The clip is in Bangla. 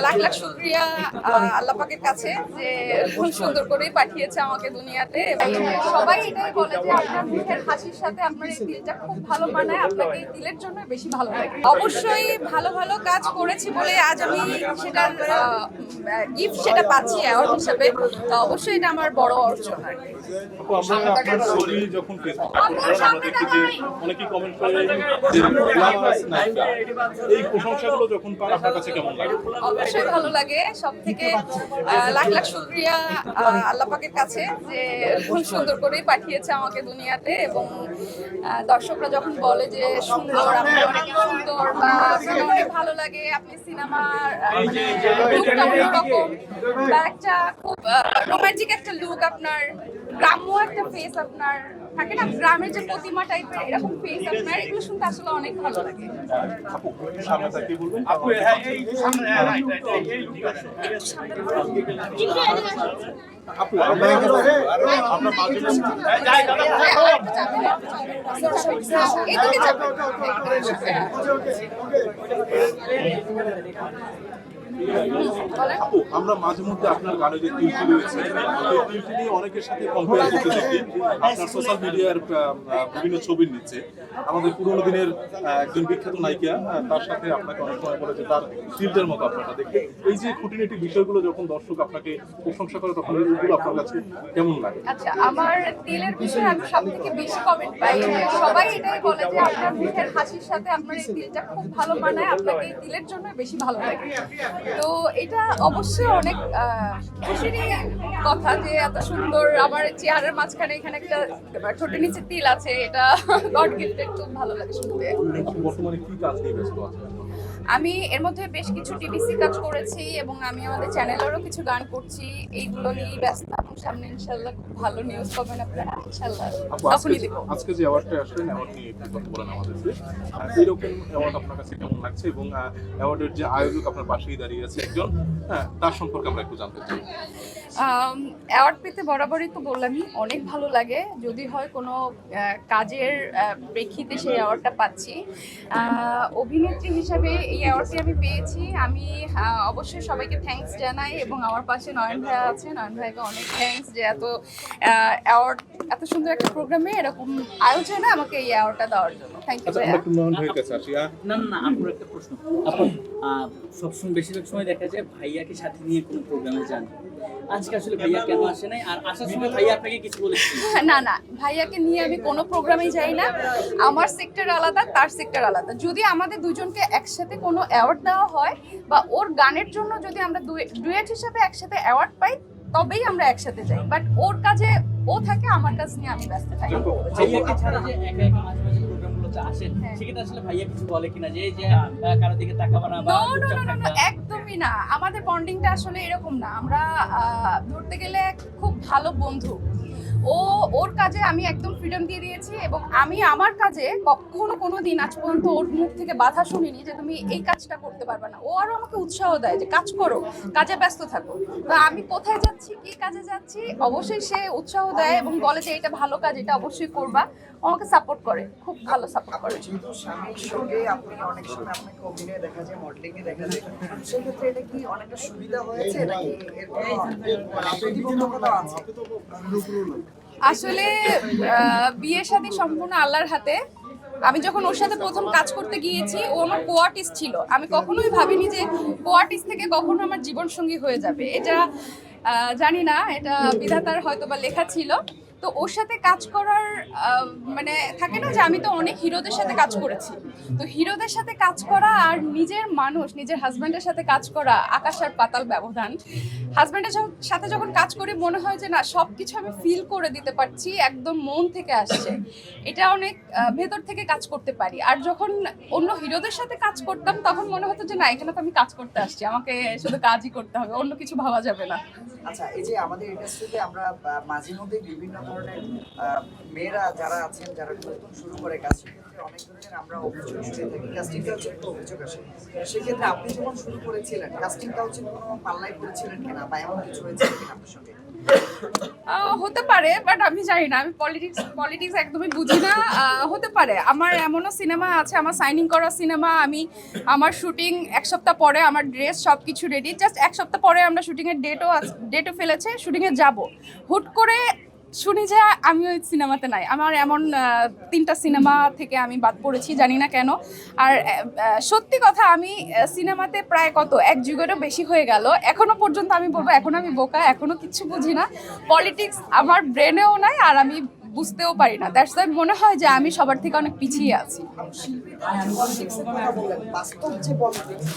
লাখ লাখ শুকরিয়া আল্লাহ পাকের কাছে যে খুব সুন্দর করেই পাঠিয়েছে আমাকে দুনিয়াতে। এবং সবাই এটাই বলে যে আপনার মুখের হাসির সাথে আপনার এই দিলটা খুব ভালো মানায়, আপনাকে এই দিলের জন্য বেশি ভালো লাগে। অবশ্যই ভালো ভালো কাজ করেছি বলে আজ আমি সেটার গিফট সেটা পাচ্ছি অ্যাওয়ার্ড হিসেবে, তো অবশ্যই এটা আমার বড় অর্জন আর কি। আমরা আপনার ছবি যখন ফেসবুকে আমরা দেখি যে অনেকেই কমেন্ট করে যে গ্ল্যামারাস নায়িকা, এই প্রশংসাগুলো যখন পান আপনার কাছে কেমন লাগে? অবশ্যই ভালো লাগে। সব থেকে লাখ লাখ শুকরিয়া আল্লাহ পাকের কাছে যে খুব সুন্দর করেই পাঠিয়েছে আমাকে দুনিয়াতে। এবং দর্শকরা যখন বলে যে সুন্দর, আপনি অনেক সুন্দর বা আপনার অনেক ভালো লাগে, আপনি সিনেমার লুকটা অন্যরকম বা একটা খুব রোমান্টিক একটা লুক, আপনার গ্রাম্য একটা ফেস, আপনার থাকে না গ্রামের যে প্রতিমা টাইপের এরকম ফেস আপনার, এগুলো শুনতে আসলে অনেক ভালো লাগে। আপু সামনে তাকিয়ে বলবেন। আপু আপু আমরা মাঝে আপু আমরা মাঝে মধ্যে আপনার গানে যে টিউটি রয়েছে, এই টিউটি নিয়ে অনেকের সাথে কম্পেয়ার করতে দেখি। আপনার সোশ্যাল মিডিয়ার বিভিন্ন ছবির নিচে আমাদের পুরোনো দিনের একজন বিখ্যাত নায়িকা, তার সাথে আপনাকে অনেক সময় বলে যে তার ফিল্ডের মতো আপনারা দেখে। এই যে খুঁটিনাটি বিষয়গুলো যখন দর্শক আপনাকে প্রশংসা করে তখন এইগুলো আপনার কাছে কেমন লাগে? আচ্ছা, আমার দিলের বিষয়ে আমি সব থেকে বেশি কমেন্ট পাই, সবাই এটাই বলে যে আপনার মুখের হাসির সাথে আপনার এই দিলটা খুব ভালো মানায়, আপনাকে এই দিলের জন্য বেশি ভালো লাগে। তো এটা অবশ্যই অনেক খুশিরই কথা যে এত সুন্দর আমার চেহারার মাঝখানে এখানে একটা ঠোঁটের নিচে তিল আছে, এটা গড গিফটেড, খুব ভালো লাগে শুনতে। বর্তমানে কি কাজ নিয়ে ব্যস্ত আছেন? আমি এর মধ্যে বেশ কিছু টিভিসি কাজ করেছি এবং আমি আমাদের চ্যানেলেরও কিছু গান করছি, এইগুলো নিয়েই ব্যস্ত। এবং সামনে ইনশাল্লাহ খুব ভালো নিউজ পাবেন আপনারা ইনশাল্লাহ, তখনই দিব। আজকে যে অ্যাওয়ার্ডটা আসলেন, অ্যাওয়ার্ড নিয়ে একটু কথা বলেন আমাদেরকে। এইরকম অ্যাওয়ার্ড আপনার কাছে কেমন লাগছে এবং অ্যাওয়ার্ডের যে আয়োজক আপনার পাশেই দাঁড়িয়ে আছে একজন, তার সম্পর্কে আমরা একটু জানতে চাই। অ্যাওয়ার্ড পেতে বরাবরই তো বললামই অনেক ভালো লাগে, যদি হয় কোনো কাজের প্রেক্ষিতে সেই অ্যাওয়ার্ডটা পাচ্ছি। অভিনেত্রী হিসাবে এই অ্যাওয়ার্ডটি আমি পেয়েছি, আমি অবশ্যই সবাইকে থ্যাঙ্কস জানাই এবং আমার পাশে নয়ন ভাইয়া আছে, নয়ন ভাইকে অনেক থ্যাঙ্কস যে এত অ্যাওয়ার্ড, এত সুন্দর একটা প্রোগ্রামে এরকম আয়োজনে আমাকে এই অ্যাওয়ার্ডটা দেওয়ার জন্য থ্যাংক ইউ ভাইয়া। নয়ন ভাইয়ের কাছে আসি। না না, আপনার একটা প্রশ্ন। আপনি সবসময় বেশিরভাগ সময় দেখা যায় ভাইয়াকে সাথে নিয়ে কোনো প্রোগ্রামে যান, আজকে আসলে ভাইয়া কেন আসে নাই? আর আসার সময় ভাইয়া আপনাকে কিছু বলেছে? না না, ভাইয়াকে নিয়ে আমি কোনো প্রোগ্রামেই যাই না, আমার সেক্টর আলাদা, তার সেক্টর আলাদা। যদি আমাদের দুজনকে একসাথে কোনো অ্যাওয়ার্ড দেওয়া হয় বা ওর গানের জন্য যদি আমরা ডুয়েট হিসাবে একসাথে অ্যাওয়ার্ড পাই, তবেই আমরা একসাথে যাই। বাট ওর কাজে ও থাকে, আমার কাজ নিয়ে আমি ব্যস্ত থাকি। ভাইয়াকে ছাড়া যে একা একা মাঝে মাঝে প্রোগ্রামগুলোতে আসেন, সেক্ষেত্রে আসলে ভাইয়া কিছু বলে কিনা যে কারো দিকে তাকাবো না বা চুপচাপ থাকবা? একদমই না, আমাদের বন্ডিংটা আসলে এরকম না। আমরা ধরতে গেলে খুব ভালো বন্ধু। ওর কাজে আমি একদম ফ্রিডম দিয়ে দিয়েছি এবং আমি আমার কাজে কখনো কোনো দিন আজ পর্যন্ত ওর মুখ থেকে বাধা শুনিনি যে তুমি এই কাজটা করতে পারবে না। ও আরো আমাকে উৎসাহ দেয় যে কাজ করো, কাজে ব্যস্ত থাকো। তো আমি কোথায় যাচ্ছি, কি কাজে যাচ্ছি, অবশ্যই সে উৎসাহ দেয় এবং বলে যে এটা ভালো কাজ, এটা অবশ্যই করবা। আমাকে সাপোর্ট করে, খুব ভালো সাপোর্ট করে। যেহেতু স্বামীর সঙ্গে আপনি অনেক সময় আপনাকে অভিনয়ে দেখা যায়, মডেলিং এ দেখা যায়, সেক্ষেত্রে এটা কি অনেকটা সুবিধা হয়েছে নাকি এর কোনো প্রতিবন্ধকতা আছে? আসলে বিয়ে শাদী সম্পূর্ণ আল্লাহর হাতে। আমি যখন ওর সাথে প্রথম কাজ করতে গিয়েছি, ও আমার কো-আর্টিস্ট ছিল। আমি কখনোই ভাবিনি যে কো-আর্টিস্ট থেকে কখনো আমার জীবন সঙ্গী হয়ে যাবে। এটা জানি না, এটা বিধাতার হয়তো বা লেখা ছিল। তো ওর সাথে কাজ করার মানে থাকে না যে আমি তো অনেক হিরোদের সাথে কাজ করেছি, তো হিরোদের সাথে কাজ করা আর নিজের মানুষ, নিজের হাজব্যান্ডের সাথে কাজ করা আকাশ আর পাতাল ব্যবধান। হাজব্যান্ডের সাথে যখন কাজ করি মনে হয় যে না, সব কিছু আমি ফিল করে দিতে পারছি, একদম মন থেকে আসছে, এটা অনেক ভেতর থেকে কাজ করতে পারি। আর যখন অন্য হিরোদের সাথে কাজ করতাম তখন মনে হতো যে না, এখানে তো আমি কাজ করতে আসছি, আমাকে শুধু কাজই করতে হবে, অন্য কিছু ভাবা যাবে না। আচ্ছা, এই যে আমাদের ইন্ডাস্ট্রিতে আমরা মাঝে মধ্যে বিভিন্ন ধরনের মেয়েরা যারা আছেন, যারা নতুন শুরু করে কাজ, সেক্ষেত্রে অনেক ধরনের আমরা অভিযোগ শুনে থাকি, কাস্টিং কাউচের একটা অভিযোগ আসে। সেক্ষেত্রে আপনি যখন শুরু করেছিলেন, কাস্টিং কাউচের কোনো পাল্লাই করেছিলেন কিনা বা এমন কিছু হয়েছিল কিনা আপনার সঙ্গে? হতে পারে, বাট আমি জানি না, আমি পলিটিক্স একদমই বুঝি না। হতে পারে, আমার এমনও সিনেমা আছে, আমার সাইনিং করা সিনেমা, আমার শুটিং এক সপ্তাহ পরে, আমার ড্রেস সব কিছু রেডি, জাস্ট এক সপ্তাহ পরে আমরা শুটিংয়ের ডেটও ফেলেছে, শুটিংয়ে যাব, হুট করে শুনি যে আমি ওই সিনেমাতে নাই। আমার এমন 3টা সিনেমা থেকে আমি বাদ পড়েছি, জানি না কেন। আর সত্যি কথা, আমি সিনেমাতে প্রায় এক যুগেরও বেশি হয়ে গেল, এখনো পর্যন্ত আমি বলবো এখন আমি বোকা, এখনো কিচ্ছু বুঝি না, পলিটিক্স আমার ব্রেনেও নাই, আর আমি বুঝতেও পারি না। দ্যাটস ওয়াই মনে হয় যে আমি সবার থেকে অনেক পিছিয়ে আছি। শিল্পীদের পলিটিক্সের কথা বললেন, বাস্তব যে পলিটিক্স